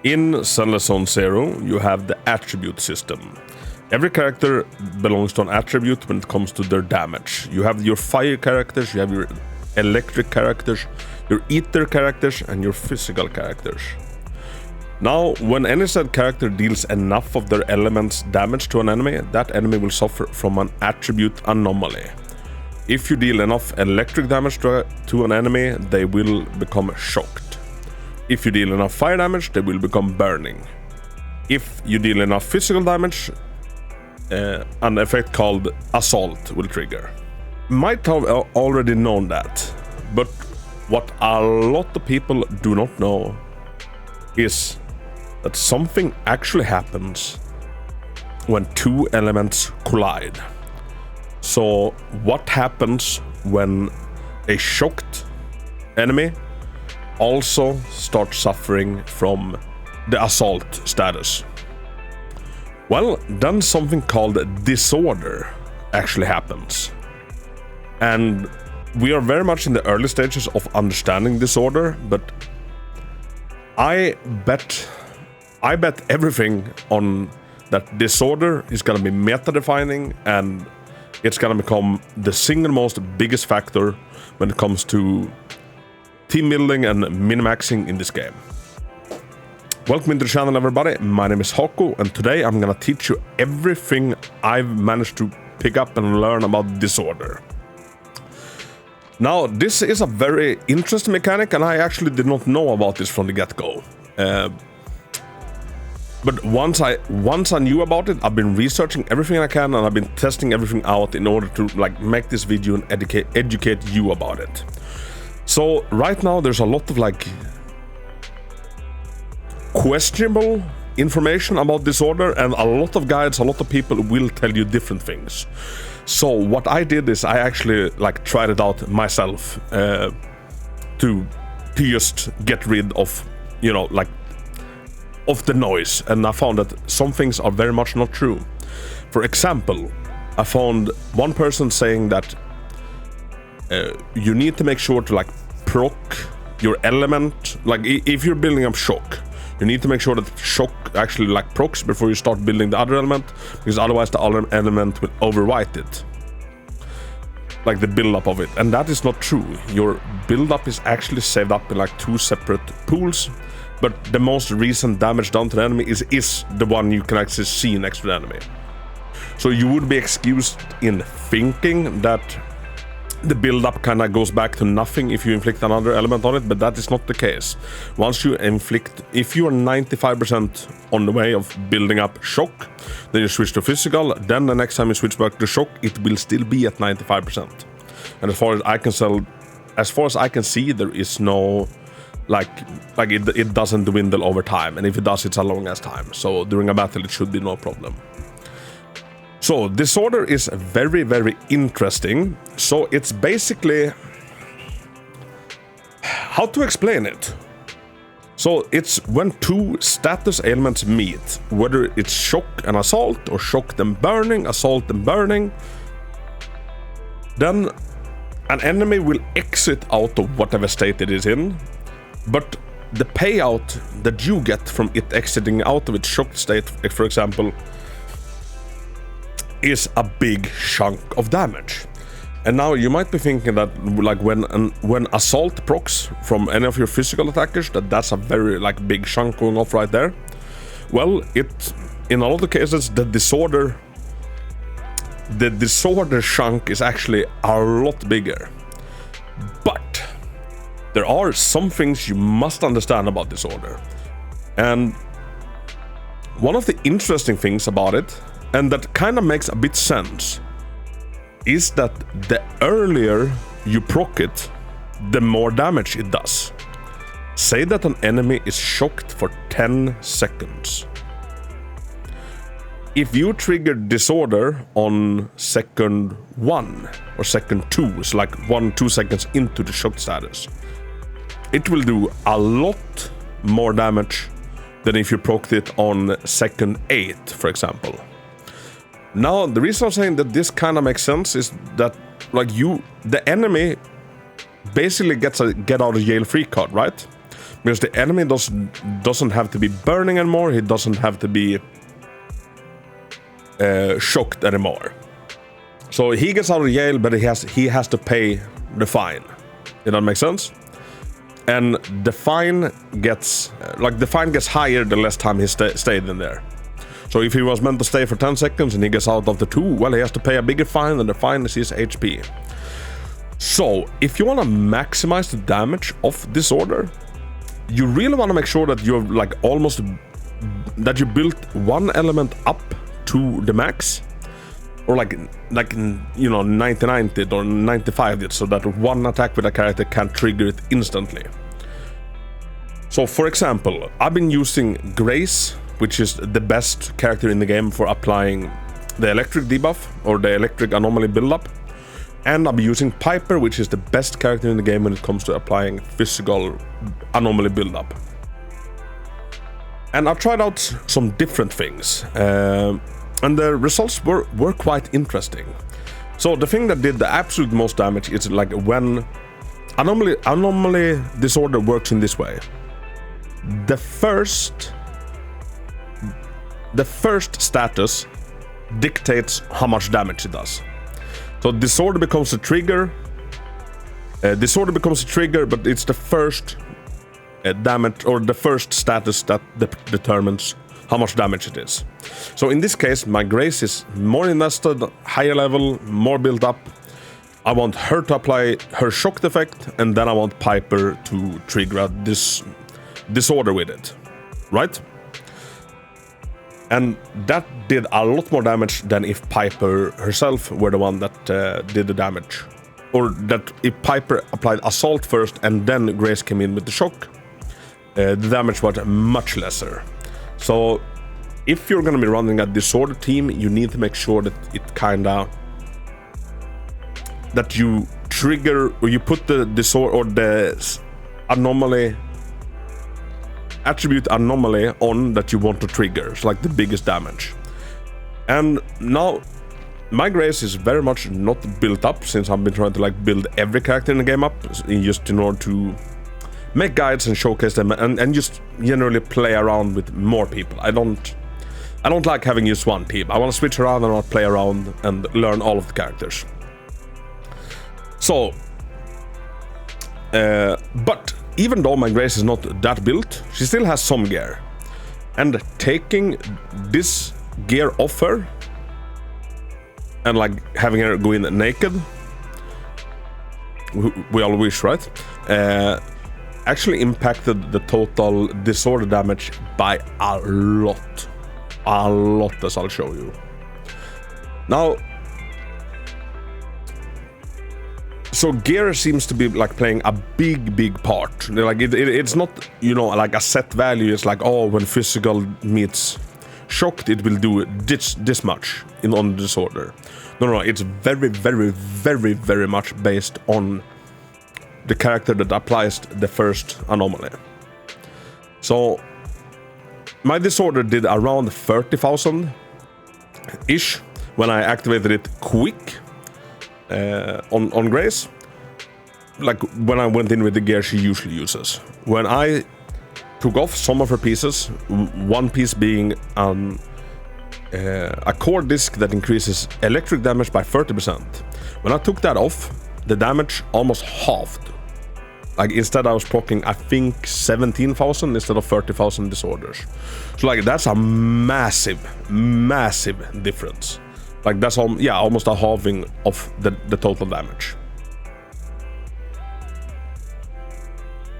In Zenless Zone Zero, you have the attribute system. Every character belongs to an attribute when it comes to their damage. You have your fire characters, you have your electric characters, your ether characters, and your physical characters. Now, when any said character deals enough of their element's damage to an enemy, that enemy will suffer from an attribute anomaly. If you deal enough electric damage to an enemy, they will become shocked. If you deal enough fire damage, they will become burning. If you deal enough physical damage, an effect called assault will trigger. Might have already known that, but what a lot of people do not know is that something actually happens when two elements collide. So what happens when a shocked enemy also starts suffering from the assault status? Well, then something called disorder actually happens. And we are very much in the early stages of understanding disorder, but I bet everything on that disorder is gonna be meta-defining, and it's gonna become the single most biggest factor when it comes to team building and min-maxing in this game. Welcome to the channel, everybody. My name is Hako, and today I'm gonna teach you everything I've managed to pick up and learn about disorder. Now, this is a very interesting mechanic, and I actually did not know about this from the get-go. But once I knew about it, I've been researching everything I can, and I've been testing everything out in order to make this video and educate you about it. So right now there's a lot of questionable information about disorder, and a lot of guides, a lot of people will tell you different things. So what I did is I actually tried it out myself to just get rid of of the noise, and I found that some things are very much not true. For example, I found one person saying that you need to make sure to proc your element. If you're building up shock, you need to make sure that shock actually procs before you start building the other element, because otherwise the other element will overwrite it, the build-up of it. And that is not true. Your build-up is actually saved up in two separate pools, but the most recent damage done to the enemy is the one you can actually see next to the enemy. So you would be excused in thinking that the build-up kind of goes back to nothing if you inflict another element on it, but that is not the case. Once you inflict, if you are 95% on the way of building up shock, then you switch to physical, then the next time you switch back to shock, it will still be at 95%. And as far as I can see, there is no it doesn't dwindle over time, and if it does, it's a long ass time. So during a battle, it should be no problem. So disorder is very, very interesting. So it's basically, how to explain it? So it's when two status elements meet, whether it's shock and assault, or shock and burning, assault and burning, then an enemy will exit out of whatever state it is in, but the payout that you get from it exiting out of its shocked state, for example, is a big chunk of damage. And now you might be thinking that when assault procs from any of your physical attackers, that's a very big chunk going off right there. Well, in a lot of cases, the disorder chunk is actually a lot bigger. But there are some things you must understand about disorder. And one of the interesting things about it, and that kind of makes a bit sense, is that the earlier you proc it, the more damage it does. Say that an enemy is shocked for 10 seconds. If you trigger disorder on second 1 or second 2, so 1-2 seconds into the shock status, it will do a lot more damage than if you procced it on second 8, for example. Now, the reason I'm saying that this kind of makes sense is that the enemy basically gets a get out of jail free card, right? Because the enemy doesn't have to be burning anymore, he doesn't have to be shocked anymore. So he gets out of jail, but he has to pay the fine. Did that make sense? And the fine gets higher the less time he stayed in there. So if he was meant to stay for 10 seconds and he gets out after 2, well, he has to pay a bigger fine, and the fine is his HP. So if you want to maximize the damage of Disorder, you really want to make sure that you're like that you built one element up to the max, or like 99 it or 95 it, so that one attack with a character can trigger it instantly. So for example, I've been using Grace, which is the best character in the game for applying the electric debuff or the electric anomaly buildup. And I'll be using Piper, which is the best character in the game when it comes to applying physical anomaly buildup. And I've tried out some different things, and the results were quite interesting. So the thing that did the absolute most damage is like when anomaly disorder works in this way. The first status dictates how much damage it does. So disorder becomes a trigger. But it's the first damage or the first status that determines how much damage it is. So in this case, my Grace is more invested, higher level, more built up. I want her to apply her shock effect, and then I want Piper to trigger this disorder with it, right? And that did a lot more damage than if Piper herself were the one that did the damage. Or that if Piper applied Assault first and then Grace came in with the shock, the damage was much lesser. So if you're going to be running a Disorder team, you need to make sure that that you trigger, or you put the Disorder or the Anomaly attribute Anomaly on that you want to trigger. It's like the biggest damage. And now my Grace is very much not built up, since I've been trying to like build every character in the game up, just in order to make guides and showcase them, and just generally play around with more people. I don't like having just one team. I want to switch around and I want to play around and learn all of the characters. So but even though my Grace is not that built, she still has some gear. And taking this gear off her and like having her go in naked, we all wish, right? Actually impacted the total disorder damage by a lot, as I'll show you. Now, so gear seems to be like playing a big part. Like it's not, like a set value. It's like, oh, when physical meets shocked, it will do this much on the disorder. No, it's very much based on the character that applies the first anomaly. So my disorder did around 30,000 ish when I activated it quick. On Grace, like when I went in with the gear she usually uses. When I took off some of her pieces, one piece being a core disc that increases electric damage by 30%. When I took that off, the damage almost halved. Like instead I was proccing, I think 17,000 instead of 30,000 disorders. So like that's a massive difference. Like that's almost a halving of the total damage.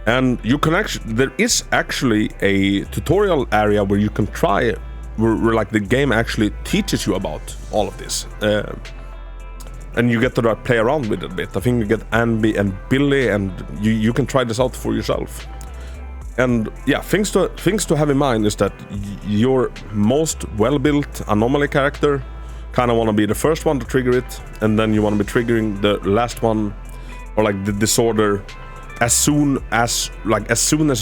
And you can there is actually a tutorial area where you can try, where like the game actually teaches you about all of this. And you get to play around with it a bit. I think you get Anby and Billy, and you can try this out for yourself. And yeah, things to have in mind is that your most well-built anomaly character kind of want to be the first one to trigger it, and then you want to be triggering the last one, or like the disorder, as soon as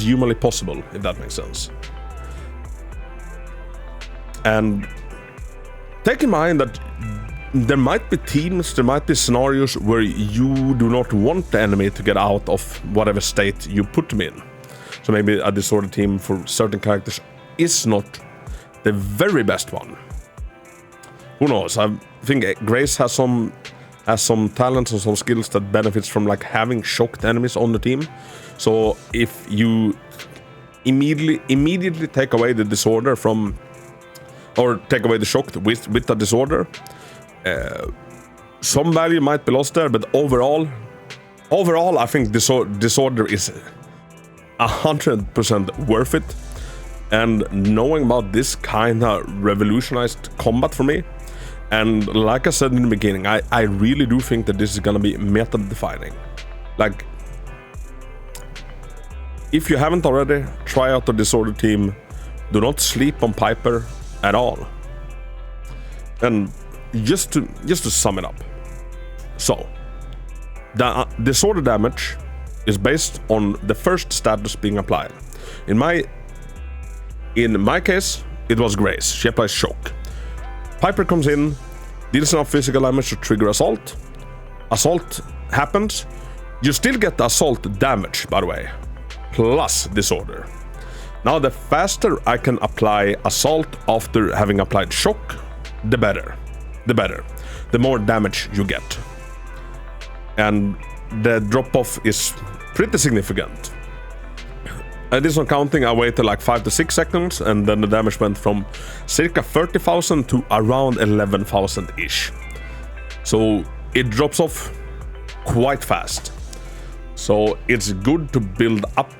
humanly possible, if that makes sense. And take in mind that there might be teams, there might be scenarios where you do not want the enemy to get out of whatever state you put them in. So maybe a disorder team for certain characters is not the very best one. Who knows? I think Grace has some talents and some skills that benefits from like having shocked enemies on the team. So if you immediately take away the disorder from, or take away the shock with the disorder, some value might be lost there, but overall I think disorder is 100% worth it. And knowing about this kind of revolutionized combat for me, and like I said in the beginning, I really do think that this is gonna be meta defining. Like, if you haven't already, try out the disorder team. Do not sleep on Piper at all. And just to sum it up, so the disorder damage is based on the first status being applied. In my case, it was Grace. She applies shock. Piper comes in, deals enough physical damage to trigger assault. Assault happens. You still get the assault damage, by the way, plus disorder. Now, the faster I can apply assault after having applied shock, the better. The more damage you get. And the drop-off is pretty significant. This one counting, I waited like 5 to 6 seconds, and then the damage went from circa 30,000 to around 11,000-ish. So it drops off quite fast. So it's good to build up,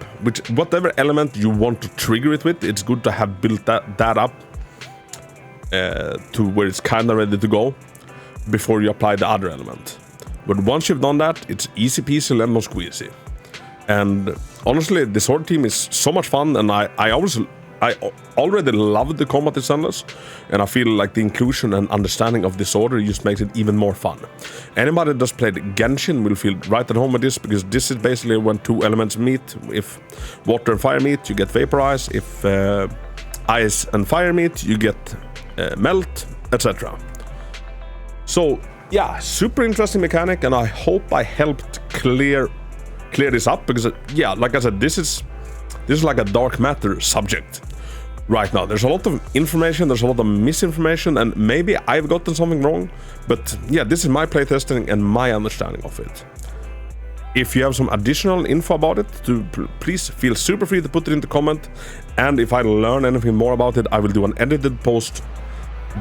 whatever element you want to trigger it with, it's good to have built that up to where it's kind of ready to go before you apply the other element. But once you've done that, it's easy peasy lemon squeezy. And honestly, this Horde team is so much fun, and I already love the combat in Zenless, and I feel like the inclusion and understanding of disorder just makes it even more fun. Anybody that's played Genshin will feel right at home with this, because this is basically when two elements meet. If water and fire meet, you get vaporize. If ice and fire meet, you get melt, etc. So yeah, super interesting mechanic, and I hope I helped clear this up, because yeah, like I said, this is like a dark matter subject right now. There's a lot of information, there's a lot of misinformation, and maybe I've gotten something wrong, but yeah, this is my playtesting and my understanding of it. If you have some additional info about it, please feel super free to put it in the comment, and if I learn anything more about it, I will do an edited post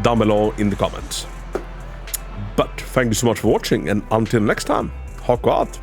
down below in the comments. But thank you so much for watching, and until next time, Hako out.